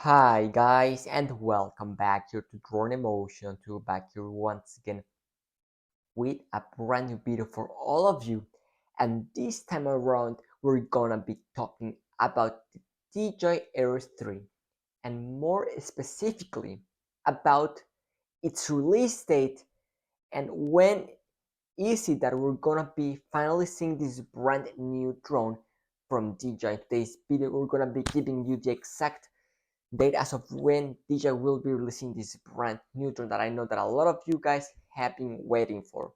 Hi guys and welcome back here to Drone Emotion back here once again with a brand new video for all of you, and this time around we're gonna be talking about the DJI Air 3 and more specifically about its release date and when is it that we're gonna be finally seeing this brand new drone from DJI. Today's video we're gonna be giving you the exact date as of when DJI will be releasing this brand new drone that I know that a lot of you guys have been waiting for.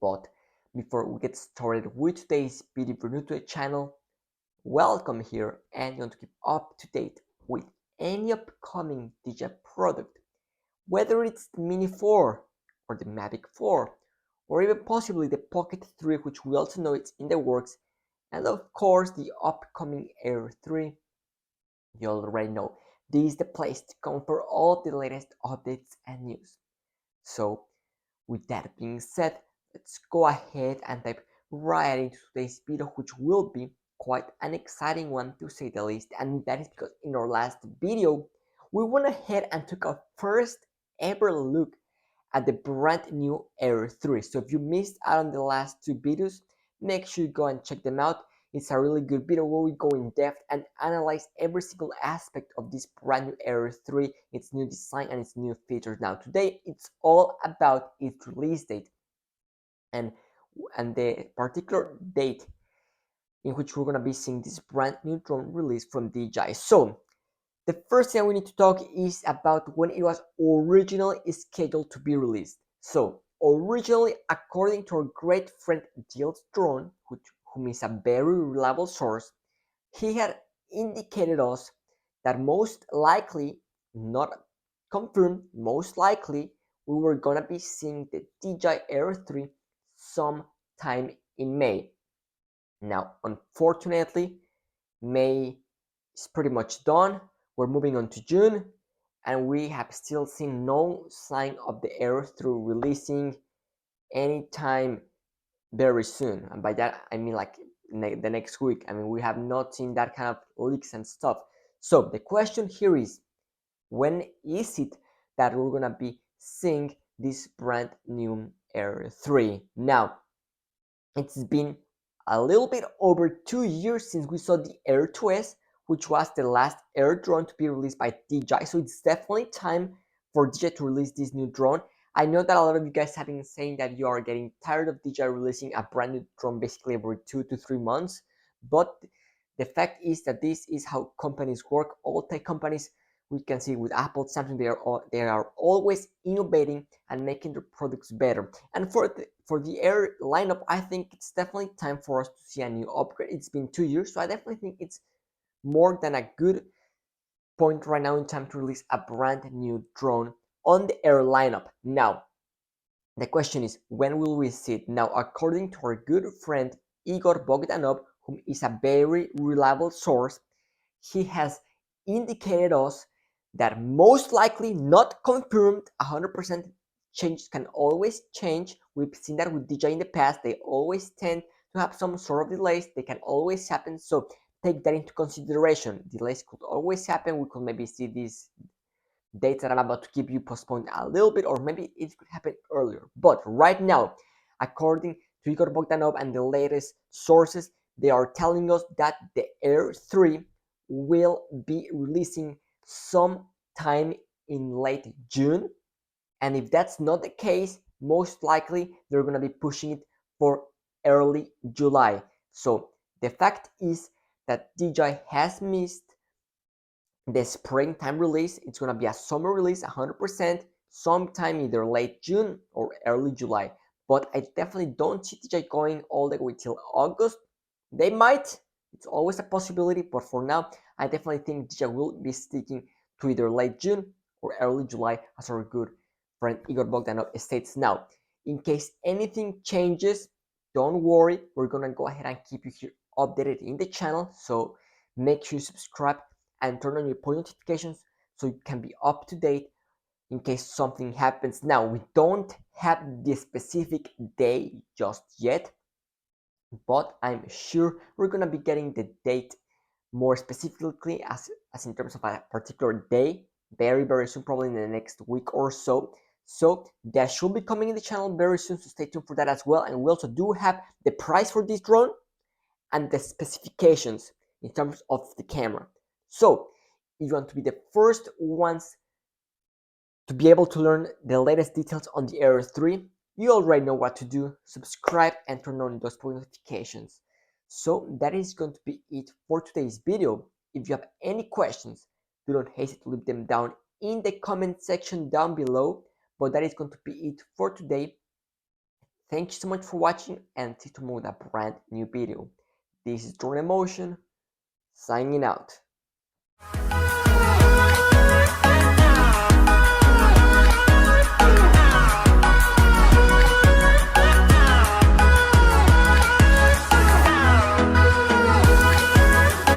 But before we get started with today's video, if you're new to the channel, welcome here and you want to keep up to date with any upcoming DJI product, whether it's the Mini 4 or the Mavic 4 or even possibly the Pocket 3, which we also know it's in the works, and of course the upcoming Air 3. You already know this is the place to come for all the latest updates and news. So with that being said, let's go ahead and dive right into today's video, which will be quite an exciting one to say the least. And that is because in our last video we went ahead and took our first ever look at the brand new Air 3. So if you missed out on the last two videos, make sure you go and check them out. It's a really good video where we go in depth and analyze every single aspect of this brand new Air 3, its new design and its new features. Now today it's all about its release date and the particular date in which we're going to be seeing this brand new drone release from DJI. So the first thing we need to talk is about when it was originally scheduled to be released. So originally, according to our great friend Dill's drone, whom is a very reliable source, he had indicated us that most likely, not confirmed, most likely we were gonna be seeing the DJI Air 3 sometime in May. Now, unfortunately, May is pretty much done. We're moving on to June, and we have still seen no sign of the Air 3 releasing anytime very soon. And by that, I mean like the next week. I mean, we have not seen that kind of leaks and stuff. So the question here is, when is it that we're gonna be seeing this brand new Air 3? Now, it's been a little bit over 2 years since we saw the Air 2S, which was the last Air drone to be released by DJI. So it's definitely time for DJI to release this new drone. I know that a lot of you guys have been saying that you are getting tired of DJI releasing a brand new drone basically every 2 to 3 months, but the fact is that this is how companies work. All tech companies, we can see with Apple, Samsung, they are always innovating and making their products better. And for the Air lineup, I think it's definitely time for us to see a new upgrade. It's been 2 years, so I definitely think it's more than a good point right now in time to release a brand new drone on the Air lineup. Now, the question is, when will we see it? Now, according to our good friend Igor Bogdanov, whom is a very reliable source, he has indicated us that most likely, not confirmed 100%, changes can always change. We've seen that with DJI in the past. They always tend to have some sort of delays. They can always happen, so take that into consideration. Delays could always happen. We could maybe see these dates that I'm about to give you postponed a little bit, or maybe it could happen earlier. But right now, according to Igor Bogdanov and the latest sources, they are telling us that the Air 3 will be releasing sometime in late June. And if that's not the case, most likely they're going to be pushing it for early July. So the fact is that DJI has missed the springtime release. It's going to be a summer release 100%, sometime either late June or early July. But I definitely don't see DJI going all the way till August. They might, it's always a possibility, but for now, I definitely think DJI will be sticking to either late June or early July, as our good friend Igor Bogdanov states. Now, in case anything changes, don't worry, we're gonna go ahead and keep you here updated in the channel. So make sure you subscribe and turn on your push notifications so you can be up to date in case something happens. Now, we don't have the specific day just yet, but I'm sure we're gonna be getting the date more specifically as in terms of a particular day very soon, probably in the next week or so. So that should be coming in the channel very soon, so stay tuned for that as well. And we also do have the price for this drone and the specifications in terms of the camera. So if you want to be the first ones to be able to learn the latest details on the Air 3, you already know what to do. Subscribe and turn on those push notifications. So that is going to be it for today's video. If you have any questions, do not hesitate to leave them down in the comment section down below. But that is going to be it for today. Thank you so much for watching, and see you tomorrow with a brand new video. This is Drone Emotion, signing out.